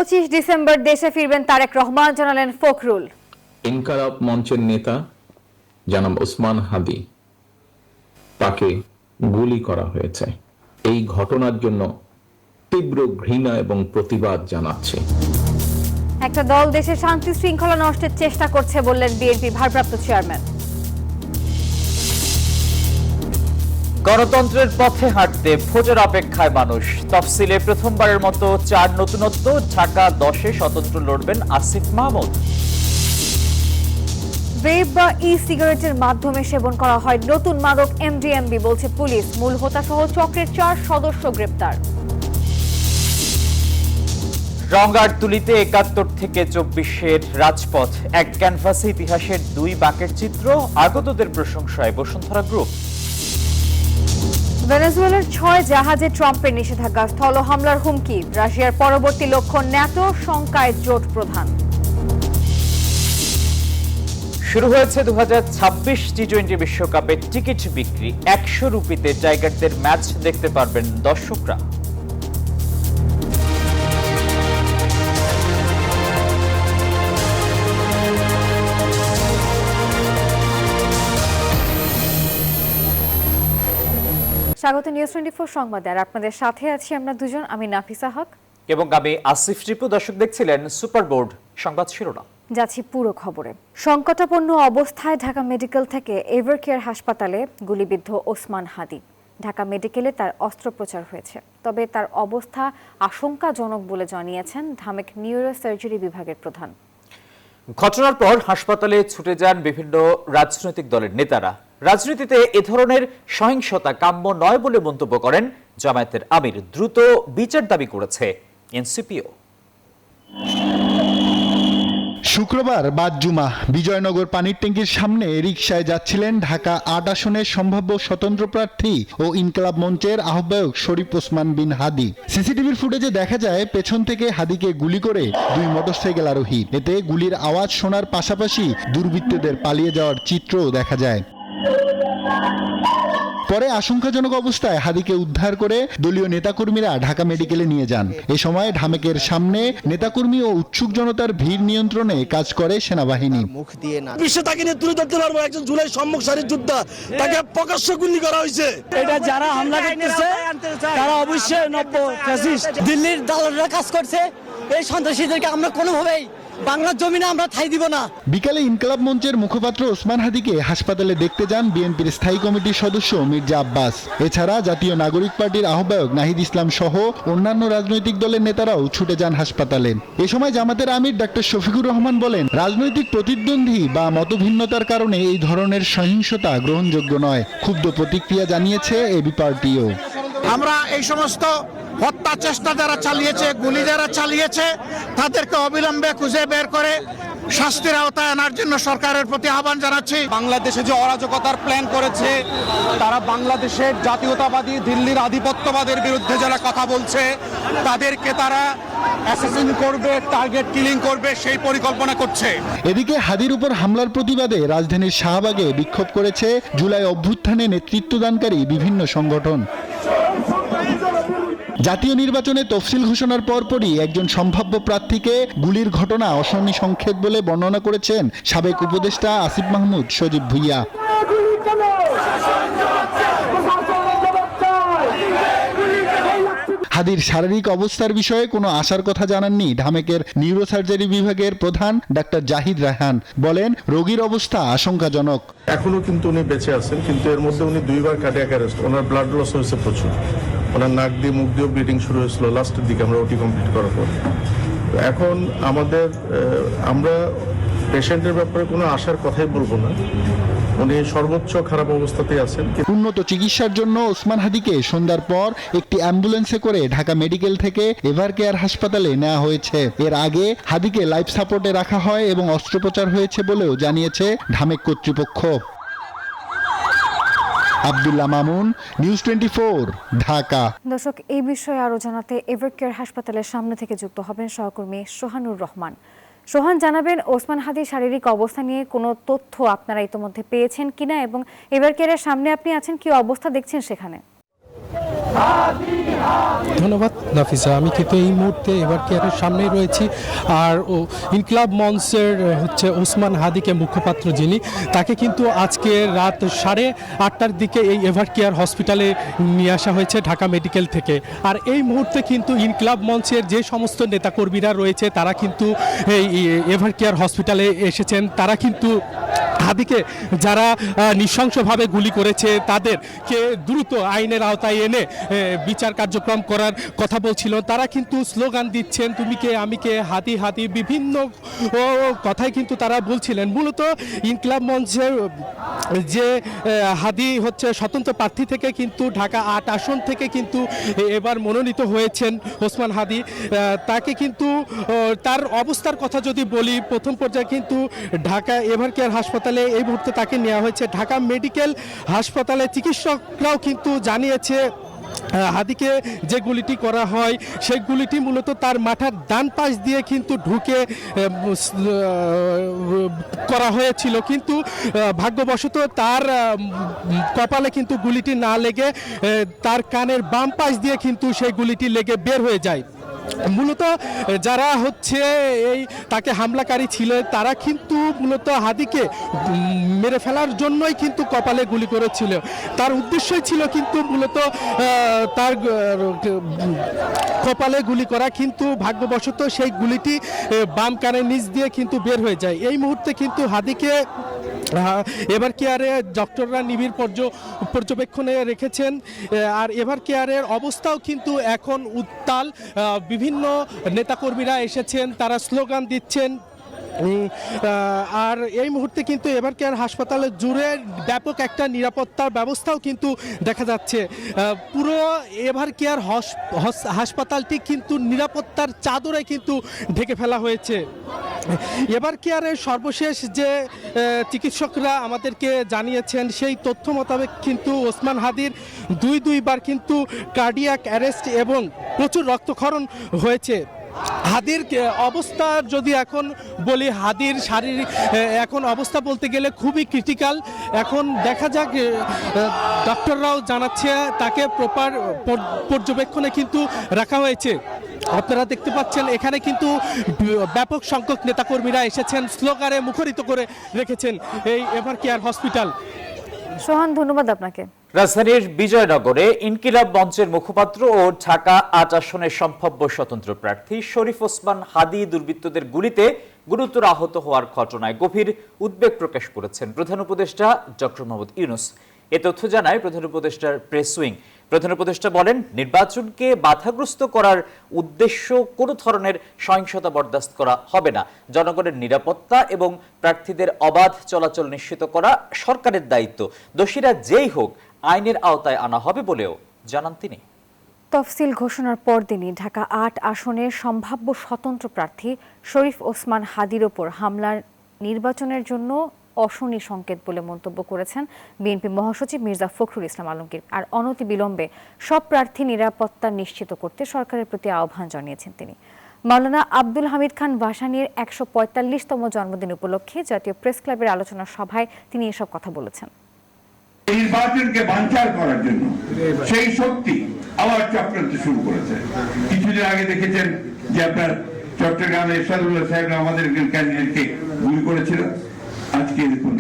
25 December দেশে ফিরবেন তারেক রহমান, জানালেন ফখরুল। ইনকালাব মঞ্চের নেতা জনাব ওসমান হাদি, তাকে গুলি করা হয়েছে। এই ঘটনার জন্য তীব্র ঘৃণা এবং প্রতিবাদ জানাচ্ছে। একটা দল দেশে শান্তি শৃঙ্খলা নষ্টের চেষ্টা করছে বললেন বিএনপি ভারপ্রাপ্ত চেয়ারম্যান। গণতন্ত্রের পথে হাঁটতে ভোটের অপেক্ষায় মানুষ। তফসিলে প্রথমবারের মতো 4 নতুনত্ব। ঢাকা 10-এ স্বতন্ত্র লড়বেন আসিফ মাহমুদ। ভেপ বা ই সিগারেটের মাধ্যমে সেবন করা হয় নতুন মাদক এমডিএমবি, বলছে পুলিশ। মূল হোতা সহ চক্রের 4 সদস্য গ্রেপ্তার। রংআরতুলিতে 71 থেকে 24-এর রাজপথ, এক ক্যানভাসে ইতিহাসের 2 বাঁকের চিত্র। আগতদের প্রশংসায় বসুন্ধরা গ্রুপ। ভেনেজুয়েলার 6 জাহাজে ট্রাম্পের নিষেধাজ্ঞা, স্থল হামলার হুমকি। রাশিয়ার পরবর্তী লক্ষ্য ন্যাটো, শঙ্কায় জোট প্রধান। শুরু হয়েছে 2026 টি-20 বিশ্বকাপের টিকিট বিক্রি। 100 রুপিতে টাইগারদের ম্যাচ দেখতে পারবেন দর্শকরা। স্বাগত নিউজ 24 সংবাদে। আর আপনাদের সাথে আছি আমরা দুজন, আমি নাফিসা হক এবং আমি আসিফ টিপু। দর্শক দেখছিলেন সুপার বোর্ড সংবাদ শিরোনাম। যাচ্ছি পুরো খবরে। সংকটাপন্ন অবস্থায় ঢাকা মেডিকেল থেকে এভারকেয়ার হাসপাতালে গুলিবিদ্ধ ওসমান হাদি। ঢাকা মেডিকেলে তার অস্ত্রোপচার হয়েছে, তবে তার অবস্থা আশঙ্কাজনক বলে জানিয়েছেন ঢামেক নিউরো সার্জারি বিভাগের প্রধান। ঘটনার পর হাসপাতালে ছুটে যান বিভিন্ন রাজনৈতিক দলের নেতারা। রাজনীতিতে এ ধরনের সহিংসতা কাম্য নয় বলে মন্তব্য করেন জামায়াতের আমির। দ্রুত বিচার দাবি করেছে এনসিপিও। শুক্রবার বাদ জুমা বিজয়নগর পানির ট্যাঙ্কির সামনে রিকশায় যাচ্ছিলেন ঢাকা 8 আসনের সম্ভাব্য স্বতন্ত্র প্রার্থী ও ইনকলাব মঞ্চের আহ্বায়ক শরীফ ওসমান বিন হাদি। সিসিটিভির ফুটেজে দেখা যায় পেছন থেকে হাদিকে গুলি করে 2 মোটরসাইকেল আরোহী। এতে গুলির আওয়াজ শোনার পাশাপাশি দুর্বৃত্তদের পালিয়ে যাওয়ার চিত্রও দেখা যায়। পরে আশঙ্কাজনক অবস্থায় হাদিকে উদ্ধার করে দলীয় নেতাকর্মীরা ঢাকা মেডিকেলে নিয়ে যান। এ সময় ঢামেকের সামনে নেতাকর্মী ও উৎসুক জনতার ভিড় নিয়ন্ত্রণে কাজ করে সেনাবাহিনী। বিশ্বে তাকে নিয়ে তুলে ধরতে পারবো, একজন জুলাই সম্মুখ সারির যোদ্ধা, তাকে প্রকাশ্য গুলি করা হয়েছে। এটা যারা হামলা করতেছে তারা অবশ্যই নব্য ফ্যাসিস্ট। দিল্লির দালালরা কাজ করছে। এই সন্ত্রাসীদেরকে আমরা কোনোভাবেই বাংলার জমিনে আমরা ঠাঁই দিব না। বিকালে ইনকলাব মঞ্চের মুখপাত্র ওসমান হাদিকে হাসপাতালে দেখতে যান বিএনপির স্থায়ী কমিটির সদস্য মির্জা আব্বাস। এছাড়া জাতীয় নাগরিক পার্টির আহ্বায়ক নাহিদ ইসলাম সহ অন্যান্য রাজনৈতিক দলের নেতারাও ছুটে যান হাসপাতালে। এ সময় জামাতের আমির ডাক্তার শফিকুর রহমান বলেন, রাজনৈতিক প্রতিদ্বন্দ্বী বা মতভিন্নতার কারণে এই ধরনের সহিংসতা গ্রহণযোগ্য নয়। ক্ষুব্ধ প্রতিক্রিয়া জানিয়েছে এবি পার্টিও। আমরা এই সমস্ত হত্যা চেষ্টা যারা চালিয়েছে, গুলি যারা চালিয়েছে, তাদেরকে অবিলম্বে খুঁজে বের করে শাস্তির আওতায় আনার জন্য সরকারের প্রতি আহ্বান জানাচ্ছি। বাংলাদেশে যে অরাজকতার প্ল্যান করেছে, তারা বাংলাদেশের জাতীয়তাবাদী দিল্লির আধিপত্যবাদের বিরুদ্ধে যারা কথা বলছে, তাদেরকে তারা অ্যাসাসিন করবে, টার্গেট কিলিং করবে, সেই পরিকল্পনা করছে। এদিকে হাদির উপর হামলার প্রতিবাদে রাজধানীর শাহবাগে বিক্ষোভ করেছে জুলাই অভ্যুত্থানে নেতৃত্বদানকারী বিভিন্ন সংগঠন। জাতীয় নির্বাচনে তফসিল ঘোষণার পরপরই একজন সম্ভাব্য প্রার্থীকে গুলির ঘটনা অশনি সংকেত বলে বর্ণনা করেছেন সাবেক উপদেষ্টা আসিফ মাহমুদ সজীব ভুইয়া। হাদির শারীরিক অবস্থার বিষয়ে কোনো আশার কথা জানাননি ঢামেকের নিউরোসার্জারি বিভাগের প্রধান ডাক্তার জাহিদ রায়হান। বলেন, রোগীর অবস্থা আশঙ্কাজনক। এখনো কিন্তু উনি বেঁচে আছেন, কিন্তু এর মধ্যে উনি 2 বার কার্ডিয়াক অ্যারেস্ট, ওনার ব্লাড লস হয়েছে প্রচুর। ওনার নাক দিয়ে মুখ দিয়ে ব্লিডিং শুরু হয়েছিল লাস্টের দিকে আমরা ওটি কমপ্লিট করার পর। এখন আমরা পেশেন্টের ব্যাপারে কোনো আশার কথাই বলবো না, উনি সর্বোচ্চ খারাপ অবস্থাতেই আছেন। উন্নত চিকিৎসার জন্য ওসমান হাদিকে সন্ধ্যার পর একটি অ্যাম্বুলেন্সে করে ঢাকা মেডিকেল থেকে এভারকেয়ার হাসপাতালে নেওয়া হয়েছে। এর আগে হাদিকে লাইফ সাপোর্টে রাখা হয় এবং অস্ত্রোপচার হয়েছে বলেও জানিয়েছে ঢামেক কর্তৃপক্ষ। আব্দুল্লাহ মামুন, নিউজ 24, ঢাকা। দর্শক, এই বিষয়ে আরো জানাতে এভারকেয়ার হাসপাতালের সামনে থেকে যুক্ত হবেন সহকর্মী সোহানুর রহমান। সোহান, জানাবেন ওসমান হাদির শারীরিক অবস্থা নিয়ে কোনো তথ্য আপনারা ইতিমধ্যে পেয়েছেন কিনা, এবং এভারকেয়ারের সামনে আপনি আছেন, কি অবস্থা দেখছেন সেখানে? ধন্যবাদ নাফিসা। আমি কিন্তু এই মুহূর্তে এভার কেয়ারের সামনেই রয়েছি, আর ইনকিলাব মঞ্চের ওসমান হাদিকে মুখপাত্র যিনি, তাকে কিন্তু আজকে রাত 8:30টার দিকে এই এভার কেয়ার হসপিটালে নিয়ে আসা হয়েছে ঢাকা মেডিকেল থেকে। আর এই মুহূর্তে কিন্তু ইনকিলাব মঞ্চের যে সমস্ত নেতাকর্মীরা রয়েছে তারা কিন্তু এই এভার কেয়ার হসপিটালে এসেছেন। তারা কিন্তু হাদিকে যারা নৃশংসভাবে গুলি করেছে তাদেরকে দ্রুত আইনের আওতায় এনে বিচার কার্যক্রম করার কথা বলছিল। তারা কিন্তু স্লোগান দিচ্ছেন, তুমি কে আমি কে, হাদি হাদি, বিভিন্ন কথাই কিন্তু তারা বলছিলেন। মূলত ইনকিলাব মঞ্চের যে হাদি স্বতন্ত্র প্রার্থী থেকে কিন্তু ঢাকা 8 আসন থেকে কিন্তু এবার মনোনীত হয়েছেন ওসমান হাদি। তাকে কিন্তু তার অবস্থার কথা যদি বলি, প্রথম পর্যায়ে কিন্তু ঢাকা এভার কেয়ার হাসপাতালে এই মুহূর্তে তাকে নেওয়া হয়েছে। ঢাকা মেডিকেল হাসপাতালে চিকিৎসকরাও কিন্তু জানিয়েছে হাদিকে যে গুলিটি করা হয় সেই গুলিটি মূলত তার মাথার ডান পাশ দিয়ে কিন্তু ঢুকে করা হয়েছিল, কিন্তু ভাগ্যবশত তার কপালে কিন্তু গুলিটি না লেগে তার কানের বাম পাশ দিয়ে কিন্তু সেই গুলিটি লেগে বের হয়ে যায়। মূলত যারা এই তাকে হামলাকারী ছিল তারা কিন্তু মূলত হাদিকে মেরে ফেলার জন্যই কিন্তু কপালে গুলি করেছিল। তার উদ্দেশ্যই ছিল কিন্তু মূলত তার কপালে গুলি করা, কিন্তু ভাগ্যবশত সেই গুলিটি বাম কানের নিচ দিয়ে কিন্তু বের হয়ে যায়। এই মুহূর্তে কিন্তু হাদিকে এভার কেয়ারে ডক্টররা নিবিড় পর্যবেক্ষণে রেখেছেন। আর এভার কেয়ারের অবস্থাও কিন্তু এখন উত্তাল। বিভিন্ন নেতাকর্মীরা এসেছেন, তারা স্লোগান দিচ্ছেন। আর এই মুহূর্তে কিন্তু এভার কেয়ার হাসপাতালে জুড়ে ব্যাপক একটা নিরাপত্তার ব্যবস্থাও কিন্তু দেখা যাচ্ছে। পুরো এভার কেয়ার হাসপাতালটি কিন্তু নিরাপত্তার চাদরে কিন্তু ঢেকে ফেলা হয়েছে। এভার কেয়ারের সর্বশেষ যে চিকিৎসকরা আমাদেরকে জানিয়েছেন সেই তথ্য মোতাবেক কিন্তু ওসমান হাদির দুইবার কিন্তু কার্ডিয়াক অ্যারেস্ট এবং প্রচুর রক্তক্ষরণ হয়েছে। হাদির অবস্থা যদি এখন বলি, হাদির শারীরিক এখন অবস্থা বলতে গেলে খুবই ক্রিটিক্যাল। এখন দেখা যাক, ডক্টররাও জানাচ্ছে তাকে প্রপার পর্যবেক্ষণে কিন্তু রাখা হয়েছে। আপনারা দেখতে পাচ্ছেন এখানে কিন্তু ব্যাপক সংখ্যক নেতাকর্মীরা এসেছেন, স্লোগানে মুখরিত করে রেখেছেন এই এভার কেয়ার হসপিটাল। সোহান, ধন্যবাদ আপনাকে। রাজধানীর বিজয়নগরে ইনকিলাব মঞ্চের মুখপাত্র ও ঢাকা 8 আসনের সম্ভাব্য স্বতন্ত্র প্রার্থী শরীফ ওসমান হাদি দুর্বৃত্তদের গুলিতে গুরুতর আহত হওয়ার ঘটনায় গভীর উদ্বেগ প্রকাশ করেছেন প্রধান উপদেষ্টা ডক্টর মোহাম্মদ ইউনূস। এ তথ্য জানায় প্রধান উপদেষ্টার প্রেস উইং। প্রধান উপদেষ্টা বলেন, নির্বাচনকে বাধাগ্রস্ত করার উদ্দেশ্য কোনো ধরনের সহিংসতা বরদাস্ত করা হবে না। জনগণের নিরাপত্তা এবং প্রার্থীদের অবাধ চলাচল নিশ্চিত করা সরকারের দায়িত্ব। দোষীরা যেই হোক আইনের আওতায় আনা হবে বলেও জানান তিনি। তফসিল ঘোষণার পরদিনই ঢাকা 8 আসনের সম্ভাব্য স্বতন্ত্র প্রার্থী শরীফ ওসমান হাদির ওপর হামলার নির্বাচনের জন্য অশনি সংকেত বলে মন্তব্য করেছেন বিএনপি মহাসচিব মির্জা ফখরুল ইসলাম আলমগীর। আর অনতিবিলম্বে সব প্রার্থী নিরাপত্তা নিশ্চিত করতে সরকারের প্রতি আহ্বান জানিয়েছেন তিনি। মাওলানা আব্দুল হামিদ খান ভাসানীর 145তম জন্মদিন উপলক্ষে জাতীয় প্রেস ক্লাবের আলোচনা সভায় তিনি এসব কথা বলেছেন। নির্বাচনকে বানচাল করার জন্য সেই শক্তি আবার চক্রান্ত শুরু করেছে। কিছুদিন আগে দেখেছেন যে আপনার চট্টগ্রামে এরশাদুল্লাহ সাহেব আমাদের ক্যান্ডিডেটকে গুলি করেছিল। আজকে দেখুন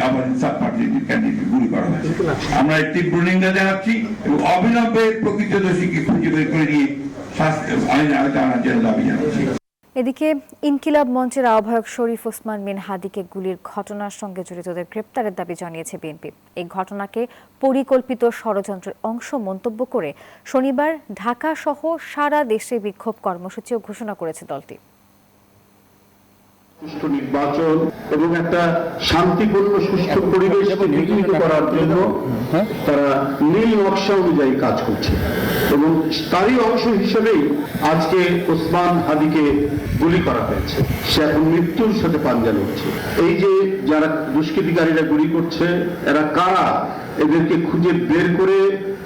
আবার সাব পার্টির ক্যান্ডিডেট গুলি করা হয়েছে। আমরা তীব্র নিন্দা জানাচ্ছি এবং অবিলম্বে প্রকৃত দোষীকে খুঁজে বের করে নিয়ে আইনের আওতায় আনার জন্য দাবি জানাচ্ছি। এদিকে ইনকিলাব মঞ্চের আহ্বায়ক শরীফ ওসমান বিন হাদিকে গুলির ঘটনার সঙ্গে জড়িতদের গ্রেপ্তারের দাবি জানিয়েছে বিএনপি। এই ঘটনাকে পরিকল্পিত ষড়যন্ত্রের অংশ মন্তব্য করে শনিবার ঢাকা সহ সারা দেশে বিক্ষোভ কর্মসূচিও ঘোষণা করেছে দলটি। সুষ্ঠু নির্বাচন এবং একটা শান্তিপূর্ণ সুষ্ঠু পরিবেশকে নির্মিত করার জন্য তারা নীল নকশা অনুযায়ী কাজ করছে এবং তারই অংশ হিসেবেই আজকে ওসমান হাদিকে গুলি করা হয়েছে। সে এখন মৃত্যুর সাথে পাঞ্জা লড়ছে। এই যে যারা দুষ্কৃতিকারীরা গুলি করছে এরা কারা, এদেরকে খুঁজে বের করে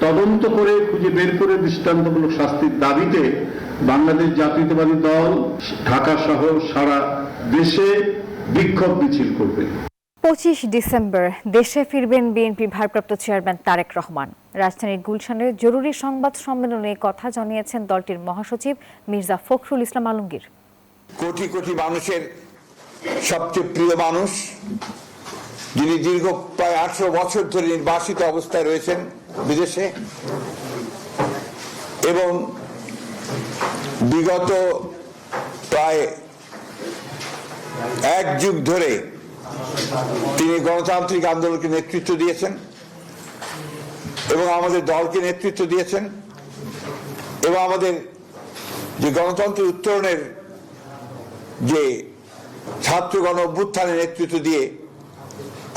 তদন্ত করে খুঁজে বের করে দৃষ্টান্তমূলক শাস্তির দাবিতে বাংলাদেশ জাতীয়তাবাদী দল ঢাকা সহ সারা দেশে বিক্ষোভ মিছিল করবে। 25 ডিসেম্বর দেশে ফিরবেন বিএনপি ভারপ্রাপ্ত চেয়ারম্যান তারেক রহমান। রাজধানীর গুলশানের জরুরি সংবাদ সম্মেলনে কথা জানিয়েছেন দলটির মহাসচিব মির্জা ফখরুল ইসলাম আলমগীর। কোটি কোটি মানুষের সবচেয়ে প্রিয় মানুষ, যিনি দীর্ঘ প্রায় 18 বছর ধরে নির্বাসিত অবস্থায় রয়েছেন বিদেশে এবং বিগত প্রায় 1 যুগ ধরে তিনি গণতান্ত্রিক আন্দোলনকে নেতৃত্ব দিয়েছেন এবং আমাদের দলকে নেতৃত্ব দিয়েছেন এবং আমাদের যে গণতন্ত্রের উত্তরণের যে ছাত্র গণ অভ্যুত্থানের নেতৃত্ব দিয়ে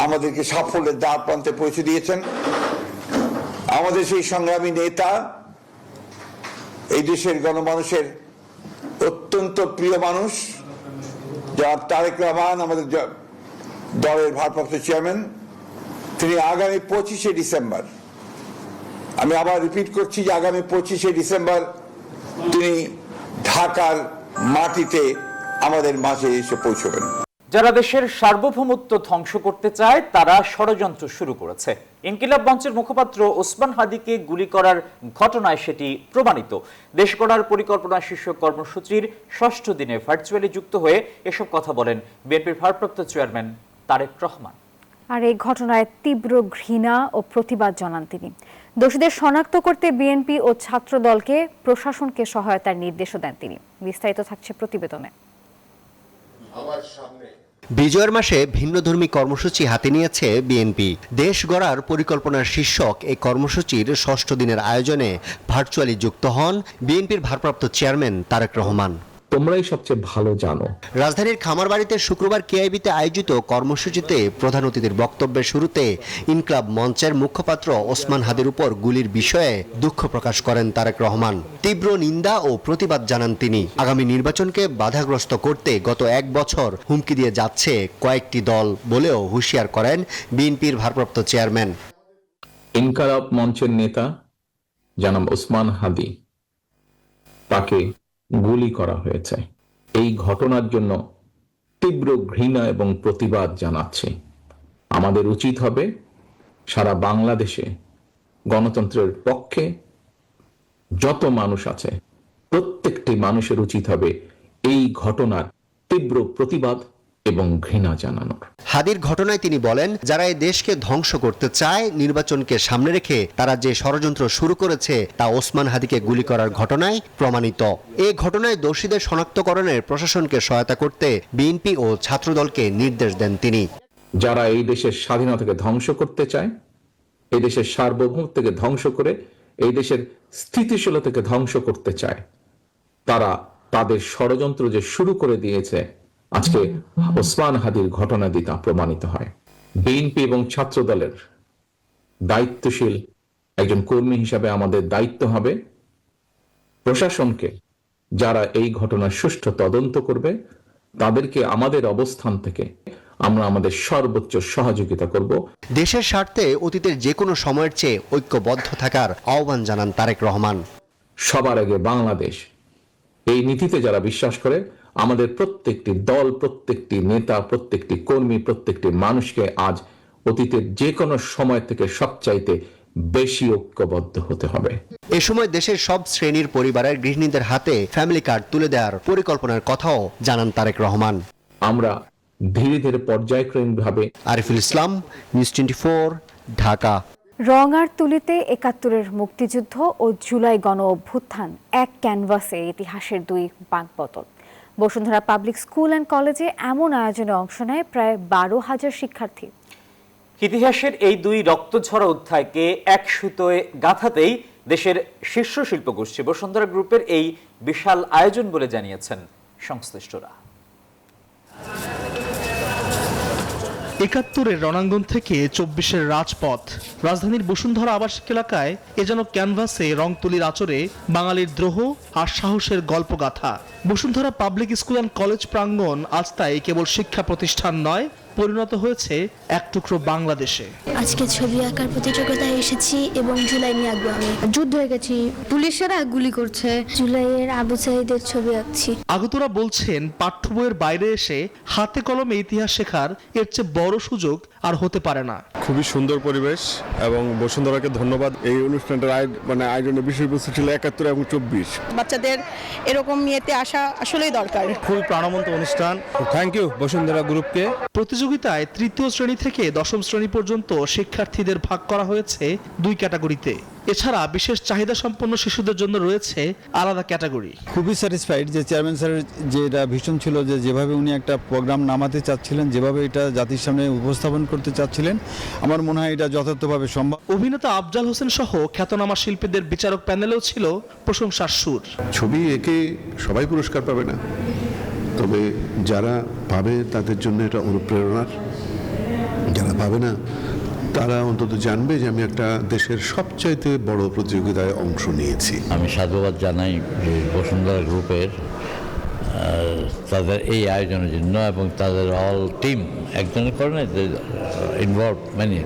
আমাদেরকে সাফল্যের দ্বার প্রান্তে পৌঁছে দিয়েছেন। আমাদের সেই সংগ্রামী নেতা, এই দেশের গণমানুষের অত্যন্ত প্রিয় মানুষ যার তারেক রহমান, আমাদের দলের ভারপ্রাপ্ত চেয়ারম্যান, তিনি আগামী 25শে ডিসেম্বর, আমি আবার রিপিট করছি যে আগামী 25শে ডিসেম্বর তিনি ঢাকার মাটিতে আমাদের মাঝে এসে পৌঁছবেন। যারা দেশের সার্বভৌমত্ব ধ্বংস করতে চায় তারা ষড়যন্ত্র শুরু করেছে। ইনকিলাব মঞ্চের মুখপাত্র ওসমান হাদিকে গুলি করার ঘটনায় সেটি প্রমাণিত। দেশ গড়ার পরিকল্পনা শীর্ষক কর্মসূচির 6ষ্ঠ দিনে ভার্চুয়ালি যুক্ত হয়ে এসব কথা বলেন বিএনপির ভারপ্রাপ্ত চেয়ারম্যান তারেক রহমান। আর এই ঘটনায় তীব্র ঘৃণা ও প্রতিবাদ জানান তিনি। দোষীদের শনাক্ত করতে বিএনপি ও ছাত্র দলকে প্রশাসনকে সহায়তার নির্দেশও দেন তিনি। বিস্তারিত থাকছে প্রতিবেদনে। বিজয়ের মাসে ভিন্নধর্মী কর্মসূচি হাতে নিয়েছে বিএনপি। দেশ গড়ার পরিকল্পনার শীর্ষক এই কর্মসূচির 6ষ্ঠ দিনের আয়োজনে ভার্চুয়ালি যুক্ত হন বিএনপির ভারপ্রাপ্ত চেয়ারম্যান তারেক রহমান। তোমরাই সবচেয়ে ভালো জানো। রাজধানীর খামারবাড়িতে শুক্রবার কেআইবিতে আয়োজিত কর্মসূচিতে প্রধান অতিথির বক্তব্যের শুরুতে ইনকিলাব মঞ্চের মুখপাত্র ওসমান হাদির উপর গুলির বিষয়ে দুঃখ প্রকাশ করেন তারেক রহমান। তীব্র নিন্দা ও প্রতিবাদ জানান তিনি। আগামী নির্বাচনকে বাধাগ্রস্ত করতে গত 1 বছর হুমকি দিয়ে যাচ্ছে কয়েকটি দল বলেও হুঁশিয়ার করেন বিএনপির ভারপ্রাপ্ত চেয়ারম্যান। ইনকিলাব মঞ্চের নেতা জনাব ওসমান হাদি, তাকে গুলি করা হয়েছে। এই ঘটনার জন্য তীব্র ঘৃণা এবং প্রতিবাদ জানাচ্ছি। আমাদের উচিত হবে সারা বাংলাদেশে গণতন্ত্রের পক্ষে যত মানুষ আছে প্রত্যেকটি মানুষের উচিত হবে এই ঘটনার তীব্র প্রতিবাদ এবং ঘৃণা জানানোর। হাদির ঘটনায় তিনি বলেন, যারা এই দেশকে ধ্বংস করতে চায়, নির্বাচনকে সামনে রেখে তারা যে ষড়যন্ত্র শুরু করেছে তা ওসমান হাদিকে গুলি করার ঘটনায় প্রমাণিত। এই ঘটনায় দোষীদের শনাক্তকরণের প্রশাসনকে সহায়তা করতে বিএনপি ও ছাত্রদলকে নির্দেশ দেন তিনি। যারা এই দেশের স্বাধীনতাকে ধ্বংস করতে চায়, এই দেশের সার্বভৌমত্বকে ধ্বংস করে এই দেশের স্থিতিশীলতাকে ধ্বংস করতে চায়, তারা তাদের ষড়যন্ত্র যে শুরু করে দিয়েছে, আজকে ওসমান হাদির ঘটনা দিয়ে তা প্রমাণিত হয়। বিএনপি এবং ছাত্র দলের দায়িত্বশীল একজন কর্মী হিসাবে আমাদের দায়িত্ব হবে প্রশাসনকে, যারা এই ঘটনার সুষ্ঠু তদন্ত করবে তাদেরকে আমাদের অবস্থান থেকে আমরা আমাদের সর্বোচ্চ সহযোগিতা করব। দেশের স্বার্থে অতীতের যে কোনো সময়ের চেয়ে ঐক্যবদ্ধ থাকার আহ্বান জানান তারেক রহমান। সবার আগে বাংলাদেশ, এই নীতিতে যারা বিশ্বাস করে, আমাদের প্রত্যেকটি দল, প্রত্যেকটি নেতা, প্রত্যেকটি কর্মী, প্রত্যেকটি মানুষকে আজ অতীতের যে কোনো সময় থেকে সবচাইতে বেশি ঐক্যবদ্ধ হতে হবে। এ সময় দেশের সব শ্রেণীর পরিবারের গৃহিণীদের হাতে ফ্যামিলি কার্ড তুলে দেওয়ার পরিকল্পনার কথাও জানান তারেক রহমান। আমরা ধীরে ধীরে পর্যায়ক্রমিকভাবে। আরিফুল ইসলাম, নিউজ 24, ঢাকা। রঙার তুলিতে ৭১-এর মুক্তিযুদ্ধ ও জুলাই গণ অভ্যুত্থান এক ক্যানভাসে ইতিহাসের 2 বাঁকবদল। বসুন্ধরা পাবলিক স্কুল অ্যান্ড কলেজে এমন আয়োজনে অংশ নেয় প্রায় 12,000 শিক্ষার্থী। ইতিহাসের এই 2 রক্তঝরা অধ্যায়কে এক সুতোয় গাঁথাতেই দেশের শীর্ষ শিল্পগোষ্ঠী বসুন্ধরা গ্রুপের এই বিশাল আয়োজন বলে জানিয়েছেন সংশ্লিষ্টরা। ৭১-এর রণাঙ্গন থেকে ২৪-এর রাজপথ, রাজধানীর বসুন্ধরা আবাসিক এলাকায় এ যেন ক্যানভাসে রং তুলির আচরে বাঙালির দ্রোহ আর সাহসের গল্পগাথা। Bashundhara public school and college প্রাঙ্গণ আজ তাই কেবল শিক্ষা প্রতিষ্ঠান নয়, পরিণত হয়েছে এক টুকরো বাংলাদেশে। আজকে ছবি আঁকার প্রতিযোগিতায় এসেছি এবং জুলাই নিয়ে আঁকবো। আমি যুদ্ধ হয়ে গেছি, পুলিশেরা গুলি করছে, জুলাইয়ের আবু সাঈদের ছবি আঁকছি। আগতরা বলছেন পাঠ্য বইয়ের বাইরে এসে হাতে কলমে ইতিহাস শেখার এর চেয়ে বড় সুযোগ আর হতে পারে না। খুবই সুন্দর পরিবেশ এবং বসুন্ধরাকে ধন্যবাদ। এই অনুষ্ঠানটার আয়োজনের বিষয়বস্তু ছিল ৭১ এবং ২৪। বাচ্চাদের এরকম ইয়েতে আসা আসলেই দরকার। খুবই প্রাণবন্ত অনুষ্ঠান। থ্যাংক ইউ বসুন্ধরা গ্রুপকে। প্রতিযোগিতায় তৃতীয় শ্রেণী থেকে দশম শ্রেণী পর্যন্ত শিক্ষার্থীদের ভাগ করা হয়েছে 2 ক্যাটাগরিতে। এছাড়া বিশেষ চাহিদা সম্পন্ন শিশুদের জন্য রয়েছে আলাদা ক্যাটাগরি। খুবই স্যাটিসফাইড যে চেয়ারম্যান স্যারের যেটা ভিশন ছিল, যে যেভাবে উনি একটা প্রোগ্রাম নামাতে চাচ্ছিলেন, যেভাবে এটা জাতির সামনে উপস্থাপন করতে চাচ্ছিলেন, আমার মনে হয় এটা যথার্থভাবে সম্ভব। অভিনেতা আফজাল হোসেন সহ খ্যাতনামা শিল্পীদের বিচারক প্যানেলেও ছিল প্রশংসার সুর। ছবি এঁকে সবাই পুরস্কার পাবে না, তবে যারা পাবে তাদের জন্য এটা অনুপ্রেরণার। যারা পাবে না তারা অন্তত জানবে যে আমি একটা দেশের সবচাইতে বড় প্রতিযোগিতায় অংশ নিয়েছি। আমি সাধুবাদ জানাই বসুন্ধরা গ্রুপের তাদের এই আয়োজনের জন্য এবং তাদের অল টিম, একজনের করে না, ইনভলভ মানে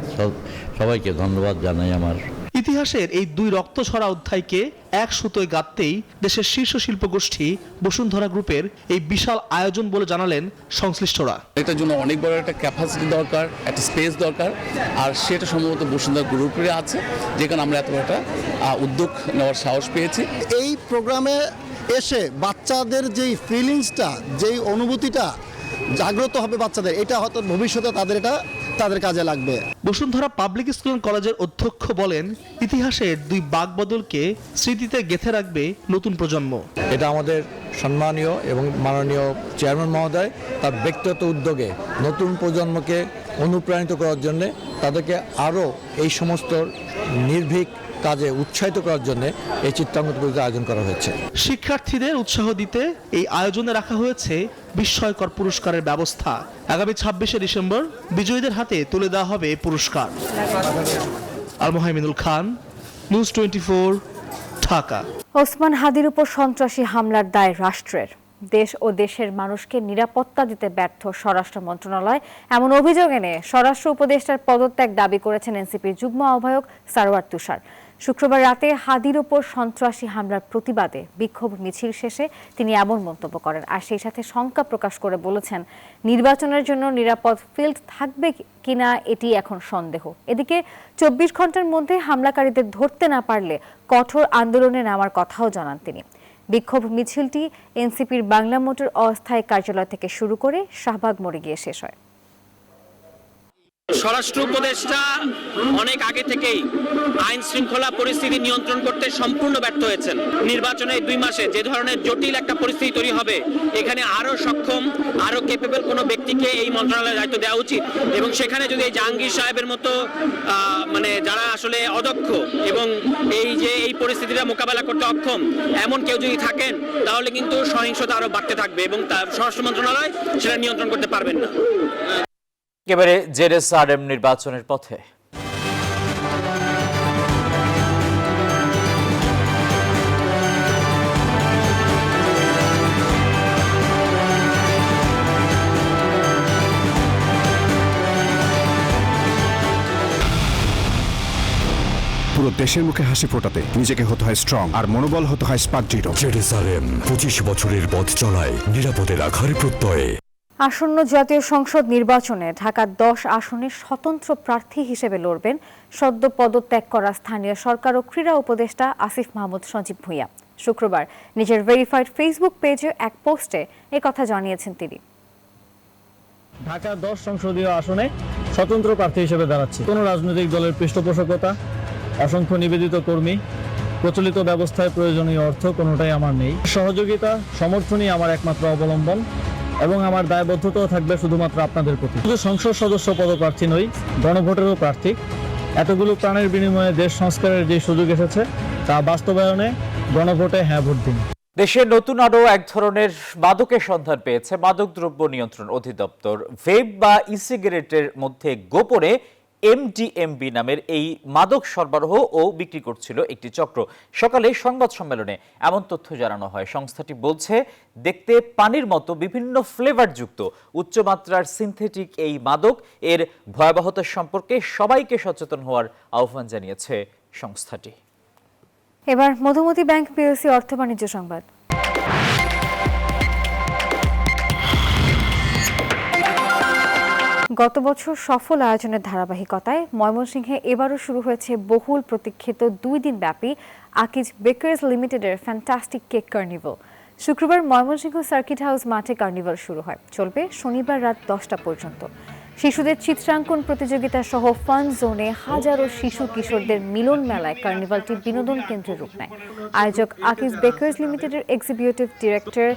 সবাইকে ধন্যবাদ জানাই আমার। ইতিহাসের এই 2 রক্তছড়া অধ্যায়কে এক সুতোয় গাঁথতেই দেশের শীর্ষ শিল্পগোষ্ঠী বসুন্ধরা গ্রুপের এই বিশাল আয়োজন বলে জানালেন সংশ্লিষ্টরা। এটার জন্য অনেক বড় একটা ক্যাপাসিটি দরকার, একটা স্পেস দরকার, আর সেটা সম্ভবত বসুন্ধরা গ্রুপের আছে, যেখানে আমরা এত একটা উদ্যোগ নেওয়ার সাহস পেয়েছি। এই প্রোগ্রামে এসে বাচ্চাদের যেই ফিলিংসটা, যেই অনুভূতিটা জাগ্রত হবে বাচ্চাদের, এটা হয়তো ভবিষ্যতে তাদের কাজে লাগবে। বসুন্ধরা পাবলিক স্কুল অ্যান্ড কলেজের অধ্যক্ষ বলেন, ইতিহাসের 2 বাকবদলকে স্মৃতিতে গেঁথে রাখবে নতুন প্রজন্ম। এটা আমাদের সম্মানীয় এবং মাননীয় চেয়ারম্যান মহোদয় তার ব্যক্তিগত উদ্যোগে নতুন প্রজন্মকে অনুপ্রাণিত করার জন্য, তাদেরকে আরও এই সমস্ত নির্ভীক কাজে উৎসাহিত করার জন্য এই চিত্রাঙ্কন প্রতিযোগিতা আয়োজন করা হয়েছে। শিক্ষার্থীদের উৎসাহ দিতে এই আয়োজনে রাখা হয়েছে বিস্ময়কর পুরস্কারের ব্যবস্থা। আগামী 26শে ডিসেম্বর বিজয়ীদের হাতে তুলে দেওয়া হবে পুরস্কার। আল মোহাইমিনুল খান, নিউজ 24, ঢাকা। ওসমান হাদির উপর সন্ত্রাসী হামলার দায় রাষ্ট্রের। দেশ ও দেশের মানুষকে নিরাপত্তা দিতে ব্যর্থ স্বরাষ্ট্র মন্ত্রণালয়, এমন অভিযোগ এনে স্বরাষ্ট্র উপদেষ্টার পদত্যাগ দাবি করেছেন এনসিপির যুগ্ম আহ্বায়ক সারওয়ার তুষার। শুক্রবার রাতে হাদির উপর সন্ত্রাসী হামলার প্রতিবাদে বিক্ষোভ মিছিল শেষে তিনি এমন মন্তব্য করেন, আর সেই সাথে শঙ্কা প্রকাশ করে বলেছেন, নির্বাচনের জন্য নিরাপদ ফিল্ড থাকবে কিনা এটি এখন সন্দেহ। এদিকে 24 ঘন্টার মধ্যে হামলাকারীদের ধরতে না পারলে কঠোর আন্দোলনে নামার কথাও জানান তিনি। বিক্ষোভ মিছিলটি এনসিপির বাংলা মোটর অস্থায়ী কার্যালয় থেকে শুরু করে শাহবাগ মোড়ে গিয়ে শেষ হয়। স্বরাষ্ট্র উপদেষ্টা অনেক আগে থেকেই আইন শৃঙ্খলা পরিস্থিতি নিয়ন্ত্রণ করতে সম্পূর্ণ ব্যর্থ হয়েছেন। নির্বাচনের 2 মাসে যে ধরনের জটিল একটা পরিস্থিতি তৈরি হবে, এখানে আরো সক্ষম, আরো ক্যাপেবল কোনো ব্যক্তিকে এই মন্ত্রণালয়ের দায়িত্ব দেওয়া উচিত। এবং সেখানে যদি জাহাঙ্গীর সাহেবের মতো যারা আসলে অদক্ষ এবং এই পরিস্থিতিটা মোকাবেলা করতে অক্ষম, এমন কেউ যদি থাকেন, তাহলে কিন্তু সহিংসতা আরো বাড়তে থাকবে এবং স্বরাষ্ট্র মন্ত্রণালয় সেটা নিয়ন্ত্রণ করতে পারবেন না। একেবারে জেরুসালেম নির্বাচনের পথে। পুরো দেশের মুখে হাসি ফোটাতে নিজেকে হতে হয় স্ট্রং, আর মনোবল হতে হয় স্পার্ক জিরো। জেরুসালেম 25 বছরের পথ চলায় নিরাপদে রাখার প্রত্যয়ে। আসন্ন জাতীয় সংসদ নির্বাচনে ঢাকার 10 আসনে স্বতন্ত্র প্রার্থী হিসেবে লড়বেন সদ্য পদত্যাগ করা স্থানীয় সরকার ও ক্রীড়া উপদেষ্টা আসিফ মাহমুদ সজীব ভূঁইয়া। শুক্রবার নিজের ভেরিফাইড ফেসবুক পেজে এক পোস্টে একথা জানিয়েছেন তিনি। ঢাকা 10 সংসদীয় আসনে স্বতন্ত্র প্রার্থী হিসেবে দাঁড়াচ্ছি। কোনো রাজনৈতিক দলের পৃষ্ঠপোষকতা, অসংখ্য নিবেদিত কর্মী, প্রচলিত ব্যবস্থায় প্রয়োজনীয় অর্থ কোনোটাই আমার নেই। সহযোগিতা, সমর্থনই আমার একমাত্র অবলম্বন এবং আমার দায়বদ্ধতাও থাকবে শুধুমাত্র আপনাদের প্রতি। শুধু সংসদ সদস্য পদপ্রার্থী নই, গণভোটেরও প্রার্থী। এতগুলো প্রাণের বিনিময়ে দেশ সংস্কারের যে সুযোগ এসেছে, তা বাস্তবায়নে গণভোটে হ্যাঁ ভোট দিন। দেশে নতুন আরও এক ধরনের মাদকের সন্ধান পেয়েছে মাদকদ্রব্য নিয়ন্ত্রণ অধিদপ্তর। ভেপ বা ই সিগারেটের মধ্যে গোপনে MDMA নামের এই মাদক সরবরাহ ও বিক্রি করছিল একটি চক্র। সকালে সংবাদ সম্মেলনে এমন তথ্য জানানো হয়। সংস্থাটি বলছে, দেখতে পানির মতো বিভিন্ন ফ্লেভারযুক্ত উচ্চমাত্রার সিনথেটিক এই মাদক এর ভয়াবহতা সম্পর্কে সবাইকে সচেতন হওয়ার আহ্বান জানিয়েছে সংস্থাটি। এবার মধুমতি ব্যাংক পিএলসি অর্থ বাণিজ্য সংবাদ। গত বছর সফল আয়োজনের ধারাবাহিকতায় ময়মনসিংহে এবারও শুরু হয়েছে বহুল প্রতীক্ষিত 2 দিন ব্যাপী আকিজ বেকার্স লিমিটেডের ফ্যান্টাস্টিক কেক কার্নিভাল। শুক্রবার ময়মনসিংহ সার্কিট হাউস মাঠে কার্নিভাল শুরু হয়, চলবে শনিবার রাত 10টা পর্যন্ত। শিশুদের চিত্রাঙ্কন প্রতিযোগিতা সহ ফান জোনে হাজারো শিশু কিশোরদের মিলন মেলায় কার্নিভালটি বিনোদন কেন্দ্রের রূপ নেয়। আয়োজক আকিজ বেকার্স লিমিটেডের এক্সিকিউটিভ ডিরেক্টর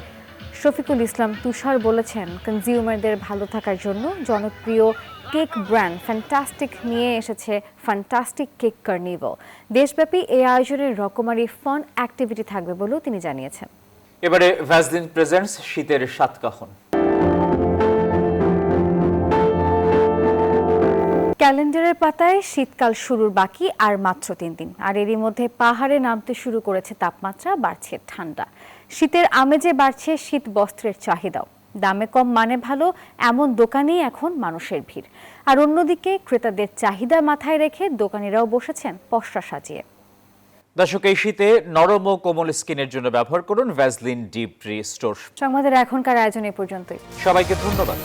শফিকুল ইসলাম তুষার বলেছেন, কনজিউমারদের ভালো থাকার জন্য জনপ্রিয় কেক ব্র্যান্ড ফ্যান্টাস্টিক নিয়ে এসেছে ফ্যান্টাস্টিক কেক কার্নিভাল। দেশব্যাপী এই আয়োজনের রকমারি ফান অ্যাক্টিভিটি থাকবে বলেও তিনি জানিয়েছেন। এবারে ভ্যাসলিন প্রেজেন্টস শীতের সাতকাহন। ক্যালেন্ডারের পাতায় শীতকাল শুরুর বাকি আর মাত্র 3 দিন, আর এরই মধ্যে পাহাড়ে নামতে শুরু করেছে তাপমাত্রা, বাড়ছে ঠান্ডা। শীতের আমেজে বাড়ছে শীত বস্ত্রের চাহিদাও। দামে কম মানে ভালো এমন দোকানেই এখন মানুষের ভিড়। আর অন্যদিকে ক্রেতাদের চাহিদা মাথায় রেখে দোকানিরাও বসেছেন পসরা সাজিয়ে। দর্শক, এই শীতে নরম ও কোমল স্কিনের জন্য ব্যবহার করুন ভ্যাসলিন ডিপ রিস্টোর। সংবাদের এখনকার আয়োজন এ পর্যন্তই। সবাইকে ধন্যবাদ।